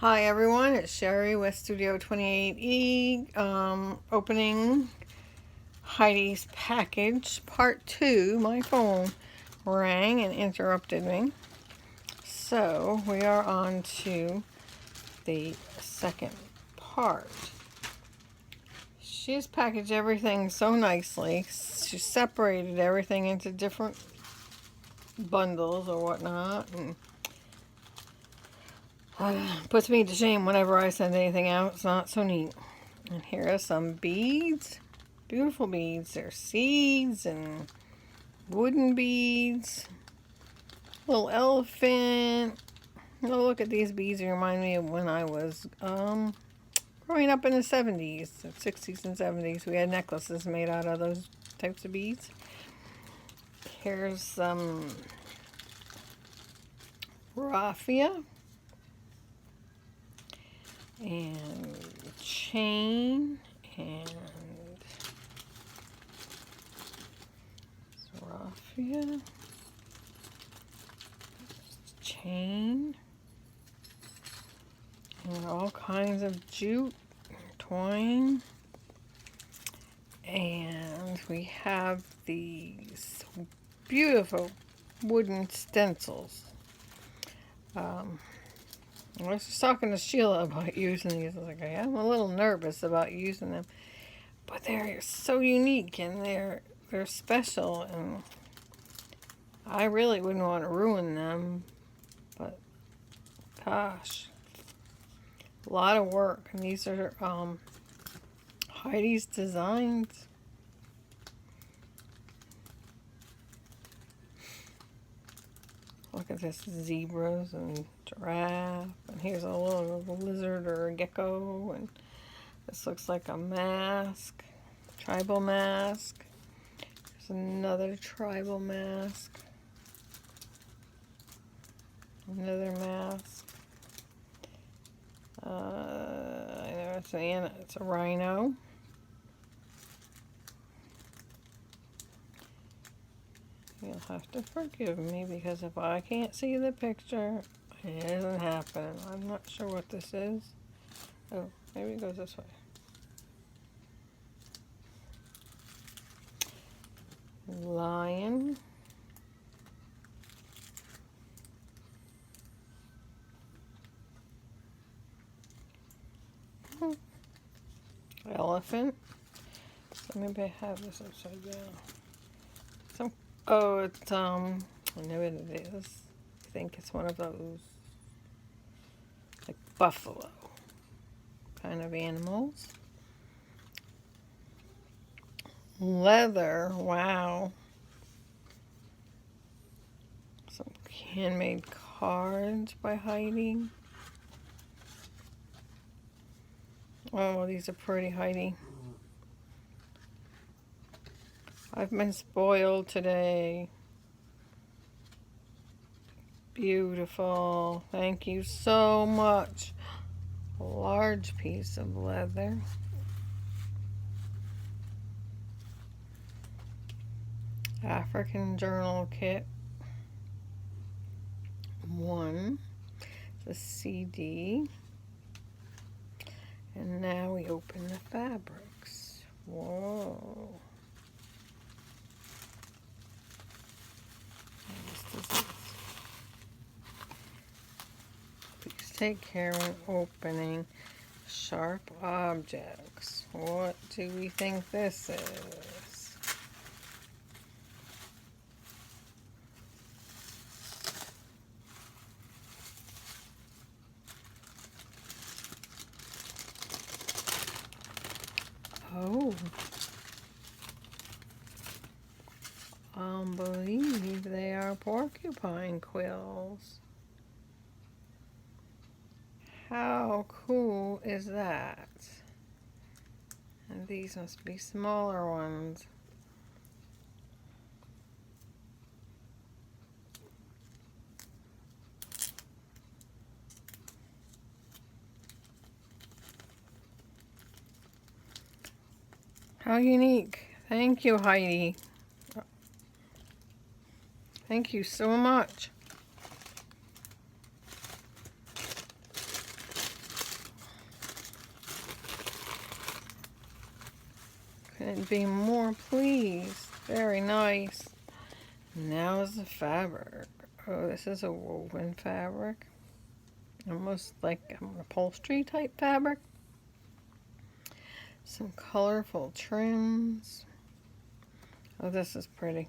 Hi everyone, it's Sherry with Studio 28E, opening Heidi's package, part 2. My phone rang and interrupted me. So we are on to the second part. She's packaged everything so nicely. She separated everything into different bundles or whatnot, and puts me to shame whenever I send anything out. It's not so neat. And here are some beads. Beautiful beads. There's seeds and wooden beads. Little elephant. Oh, look at these beads. They remind me of when I was growing up in the 70s, 60s and 70s. We had necklaces made out of those types of beads. Here's some raffia. And chain and raffia, chain, and all kinds of jute, twine, and we have these beautiful wooden stencils. I was just talking to Sheila about using these. I was like, I'm a little nervous about using them, but they're so unique and they're special, and I really wouldn't want to ruin them. But gosh, a lot of work, and these are Heidi's designs. Look at this, zebras and giraffe, and here's a little lizard or a gecko, and this looks like a mask, tribal mask. There's another tribal mask, another mask. I know it's a rhino. You'll have to forgive me because if I can't see the picture, it isn't happening. I'm not sure what this is. Oh, maybe it goes this way. Lion. Elephant. So maybe I have this upside down. Oh, it's I know what it is. I think it's one of those like buffalo kind of animals. Leather, wow. Some handmade cards by Heidi. Oh, these are pretty, Heidi. I've been spoiled today. Beautiful. Thank you so much. A large piece of leather. African journal kit. One. The CD. And now we open the fabrics. Whoa. Please take care when opening sharp objects. What do we think this is? Oh. I believe they are porcupine quills. How cool is that? And these must be smaller ones. How unique. Thank you, Heidi. Thank you so much. couldn't be more pleased. Very nice. Now is the fabric. Oh, this is a woven fabric. Almost like an upholstery type fabric. Some colorful trims. Oh, this is pretty.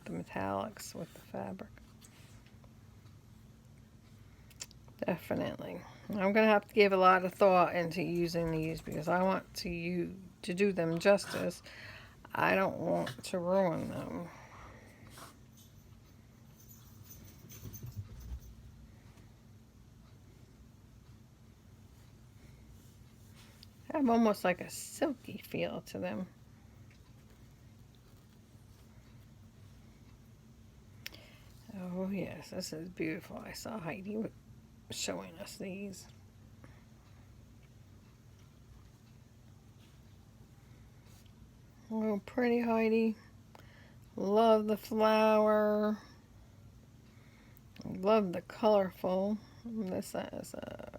The metallics with the fabric. Definitely. I'm going to have to give a lot of thought into using these because I want to do them justice. I don't want to ruin them. They have almost like a silky feel to them. Oh yes, this is beautiful. I saw Heidi showing us these. Oh, pretty Heidi. Love the flower. Love the colorful. This is a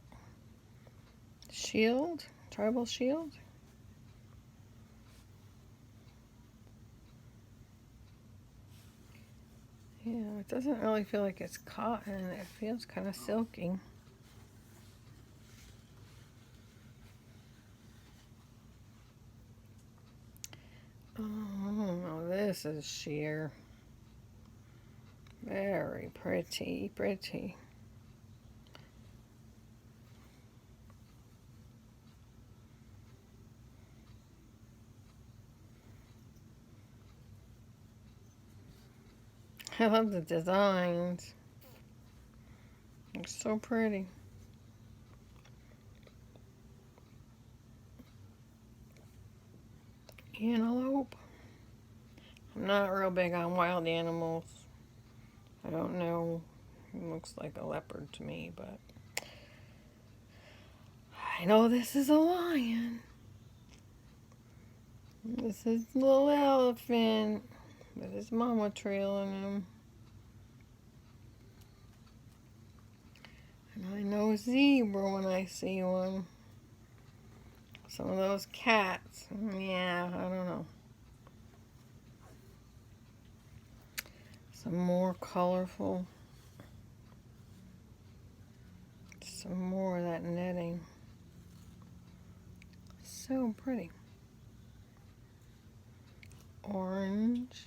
shield, tribal shield. Yeah, it doesn't really feel like it's cotton. It feels kind of silky. Oh, this is sheer. Very pretty, pretty. I love the designs. They're so pretty. Antelope. I'm not real big on wild animals. I don't know. It looks like a leopard to me, but I know this is a lion. This is a little elephant with his mama trailing him. And I know zebra when I see one. Some of those cats. Yeah, I don't know. Some more colorful. Some more of that netting. So pretty. Orange.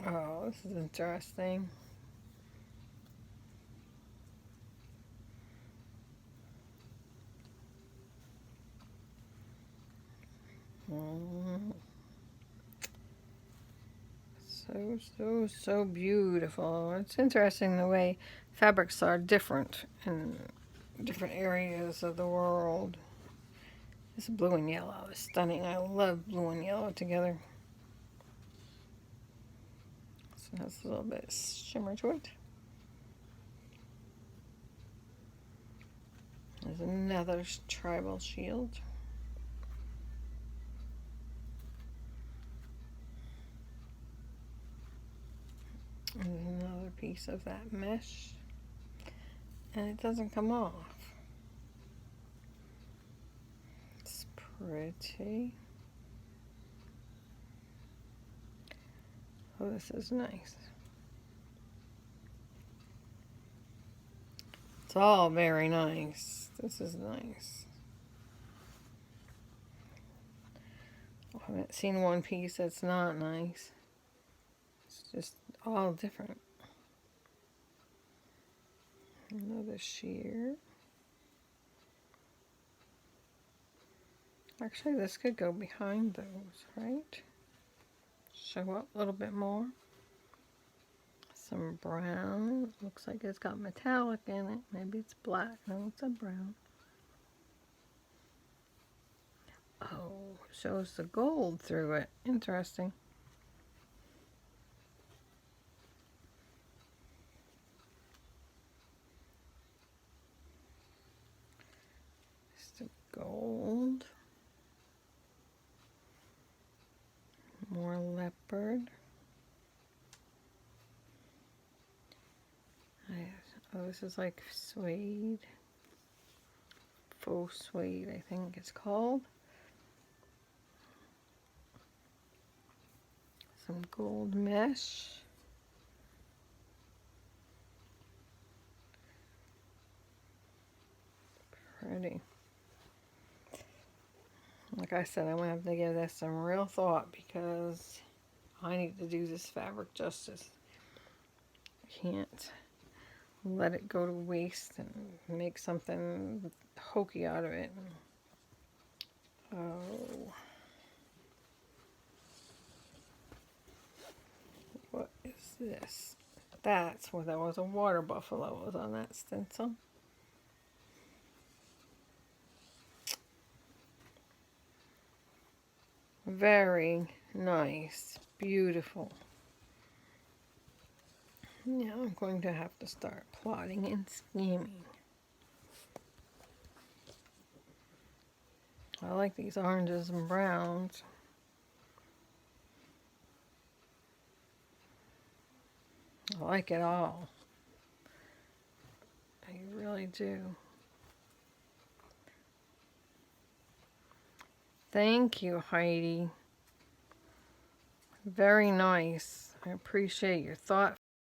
Oh, this is interesting. So beautiful. It's interesting the way fabrics are different in different areas of the world. This blue and yellow is stunning. I love blue and yellow together. So it has a little bit of shimmer to it. There's another tribal shield. There's another piece of that mesh. And it doesn't come off. It's pretty. Oh, this is nice. It's all very nice. This is nice. I haven't seen one piece that's not nice. It's just all different. Another sheer. Actually, this could go behind those, right? Show up a little bit more. Some brown. Looks like it's got metallic in it. Maybe it's black. No, it's a brown. Oh, shows the gold through it. Interesting. It's the gold. More leopard. Oh, this is like suede. Faux suede, I think it's called. Some gold mesh. Pretty. Like I said, I'm going to have to give this some real thought because I need to do this fabric justice. Can't let it go to waste and make something hokey out of it. Oh. What is this? That's what that was. A water buffalo was on that stencil. Very nice. Beautiful. Now I'm going to have to start plotting and scheming. I like these oranges and browns. I like it all. I really do. Thank you, Heidi. Very nice. I appreciate your thoughtful